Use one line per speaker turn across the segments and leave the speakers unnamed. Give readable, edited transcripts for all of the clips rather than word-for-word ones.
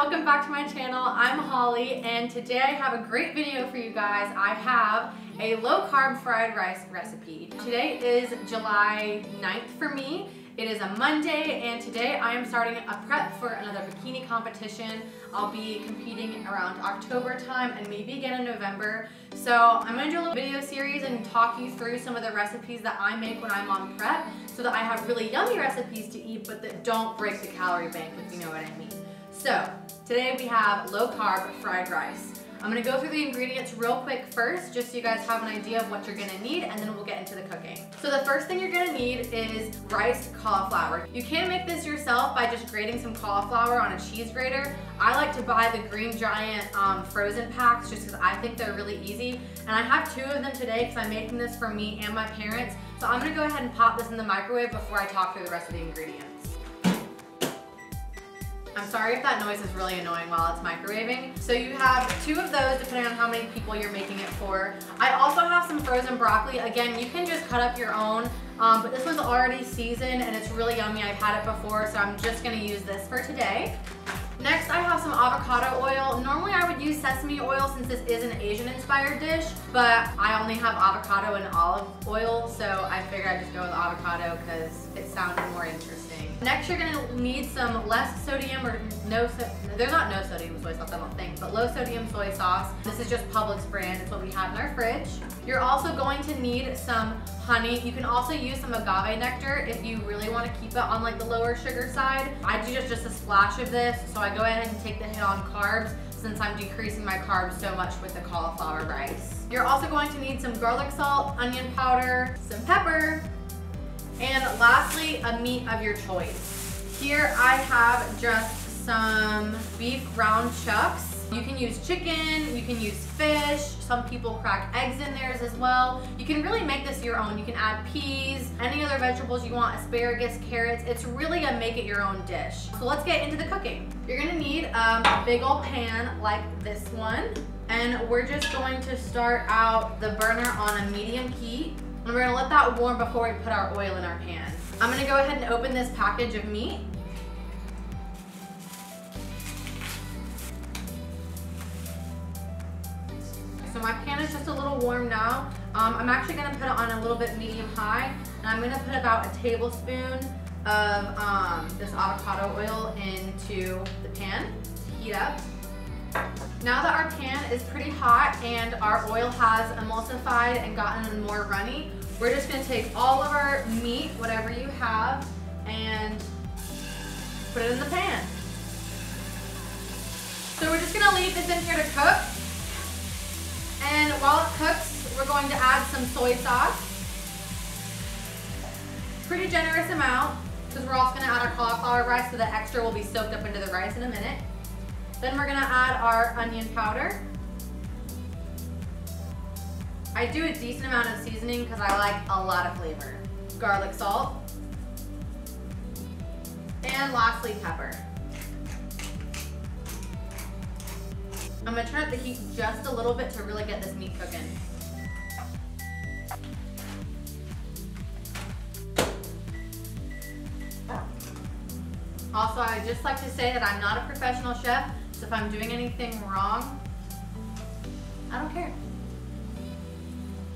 welcome back to my channel. I'm Holly and today I have a great video for you guys. I have a low carb fried rice recipe. Today is July 9th for me. It is a Monday and today I am starting a prep for another bikini competition. I'll be competing around October time and maybe again in November. So I'm going to do a little video series and talk you through some of the recipes that I make when I'm on prep so that I have really yummy recipes to eat but that don't break the calorie bank, if you know what I mean. So today we have low carb fried rice. I'm gonna go through the ingredients real quick first, just so you guys have an idea of what you're gonna need, and then we'll get into the cooking. So the first thing you're gonna need is riced cauliflower. You can make this yourself by just grating some cauliflower on a cheese grater. I like to buy the Green Giant frozen packs just because I think they're really easy. And I have 2 of them today because I'm making this for me and my parents. So I'm gonna go ahead and pop this in the microwave before I talk through the rest of the ingredients. I'm sorry if that noise is really annoying while it's microwaving. So you have 2 of those depending on how many people you're making it for. I also have some frozen broccoli. Again, you can just cut up your own, but this one's already seasoned and it's really yummy. I've had it before, so I'm just gonna use this for today. Next, I have some avocado oil. Normally I would use sesame oil since this is an Asian inspired dish, but I only have avocado and olive oil, so I figured I'd just go with avocado because it sounded more interesting. Next, you're gonna need some less sodium or there's not no sodium soy sauce, I don't think, but low sodium soy sauce. This is just Publix brand, it's what we have in our fridge. You're also going to need some honey. You can also use some agave nectar if you really want to keep it on like the lower sugar side. I do just a splash of this, so I go ahead and take the hit on carbs since I'm decreasing my carbs so much with the cauliflower rice. You're also going to need some garlic salt, onion powder, some pepper, and lastly, a meat of your choice. Here I have just some beef round chucks. You can use chicken, you can use fish, some people crack eggs in theirs as well. You can really make this your own. You can add peas, any other vegetables you want, asparagus, carrots. It's really a make it your own dish. So let's get into the cooking. You're gonna need a big old pan like this one, and we're just going to start out the burner on a medium heat. And we're gonna let that warm before we put our oil in our pan. I'm gonna go ahead and open this package of meat. So my pan is just a little warm now. I'm actually gonna put it on a little bit medium-high, and I'm gonna put about a tablespoon of this avocado oil into the pan to heat up. Now that our pan is pretty hot and our oil has emulsified and gotten more runny, we're just gonna take all of our meat, whatever you have, and put it in the pan. So we're just gonna leave this in here to cook. And while it cooks, we're going to add some soy sauce. Pretty generous amount, because we're also gonna add our cauliflower rice, so the extra will be soaked up into the rice in a minute. Then we're gonna add our onion powder. I do a decent amount of seasoning because I like a lot of flavor. Garlic salt. And lastly, pepper. I'm gonna turn up the heat just a little bit to really get this meat cooking. Also, I'd just like to say that I'm not a professional chef, so if I'm doing anything wrong, I don't care.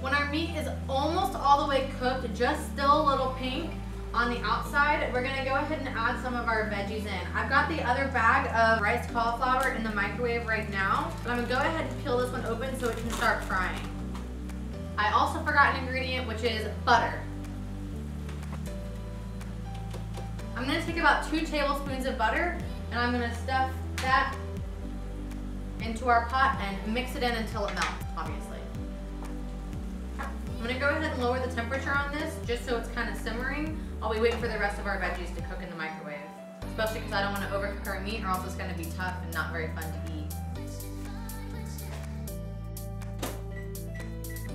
When our meat is almost all the way cooked, just still a little pink on the outside, we're gonna go ahead and add some of our veggies in. I've got the other bag of riced cauliflower in the microwave right now, but I'm gonna go ahead and peel this one open so it can start frying. I also forgot an ingredient, which is butter. I'm gonna take about 2 tablespoons of butter and I'm gonna stuff that into our pot and mix it in until it melts, obviously. I'm gonna go ahead and lower the temperature on this just so it's kind of simmering while we wait for the rest of our veggies to cook in the microwave. Especially because I don't want to overcook our meat or else it's gonna be tough and not very fun to eat.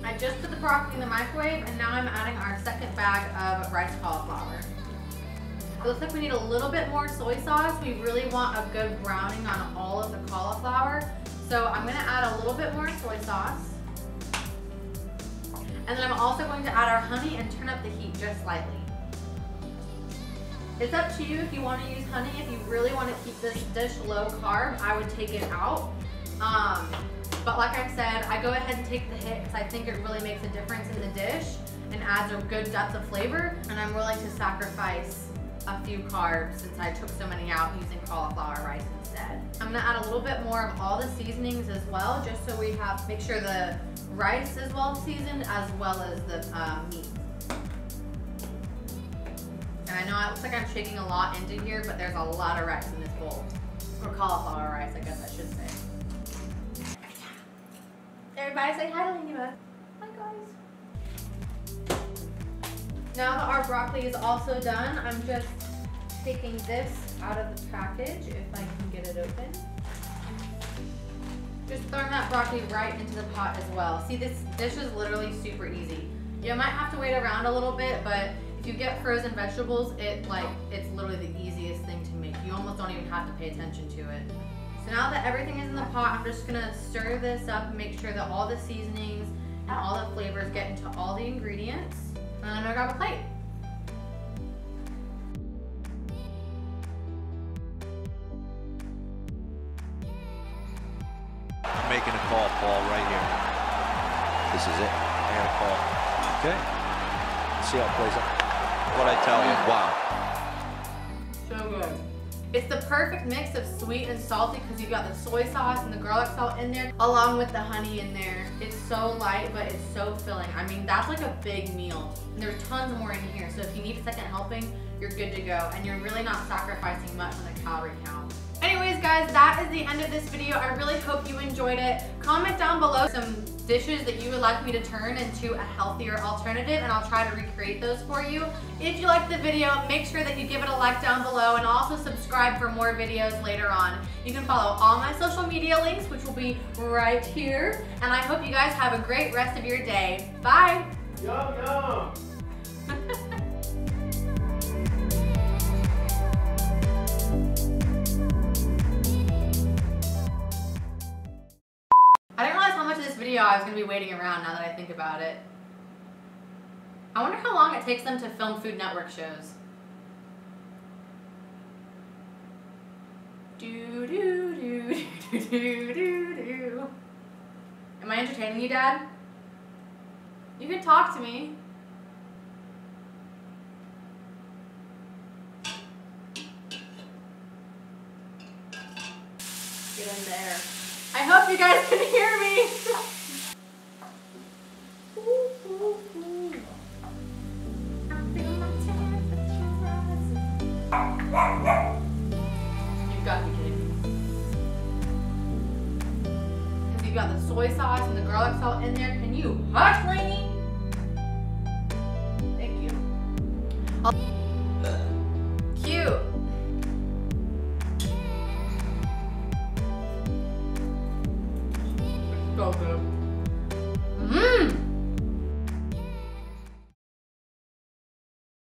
I just put the broccoli in the microwave and now I'm adding our second bag of riced cauliflower. It looks like we need a little bit more soy sauce. We really want a good browning on all of the cauliflower. So I'm gonna add a little bit more soy sauce. And then I'm also going to add our honey and turn up the heat just slightly. It's up to you if you want to use honey. If you really want to keep this dish low carb, I would take it out. But like I said, I go ahead and take the hit because I think it really makes a difference in the dish and adds a good depth of flavor. And I'm willing to sacrifice a few carbs since I took so many out using cauliflower rice instead. I'm gonna add a little bit more of all the seasonings as well, just so we have, make sure the rice is well seasoned as well as the meat. And I know it looks like I'm shaking a lot into here, but there's a lot of rice in this bowl. Or cauliflower rice, I guess I should say. Everybody say hi to Ladybug. Hi guys. Now that our broccoli is also done, I'm just taking this out of the package, if I can get it open. Just throwing that broccoli right into the pot as well. See, this dish is literally super easy. You might have to wait around a little bit, but if you get frozen vegetables, it's literally the easiest thing to make. You almost don't even have to pay attention to it. So now that everything is in the pot, I'm just gonna stir this up and make sure that all the seasonings and all the flavors get into all the ingredients. And I'm gonna grab a plate.
I'm making a call, Paul, right here. This is it. I got a call. Okay. Let's see how it plays out. What I tell you, wow.
So good. It's the perfect mix of sweet and salty because you've got the soy sauce and the garlic salt in there, along with the honey in there. It's so light, but it's so filling. I mean, that's like a big meal. And there's tons more in here, so if you need a second helping, you're good to go. And you're really not sacrificing much on the calorie count. Anyways, guys, that is the end of this video. I really hope you enjoyed it. Comment down below some dishes that you would like me to turn into a healthier alternative, and I'll try to recreate those for you. If you liked the video, make sure that you give it a like down below and also subscribe for more videos later on. You can follow all my social media links, which will be right here. And I hope you guys have a great rest of your day. Bye.
Yum, yum.
I didn't realize how much of this video I was going to be waiting around now that I think about it. I wonder how long it takes them to film Food Network shows. Do do do do do do do. Am I entertaining you, Dad? You can talk to me. Get in there. I hope you guys can hear me. You've got to be kidding me. Because you've got the soy sauce and the garlic salt in there. Can you hush, lady? Thank you. Cute. So good.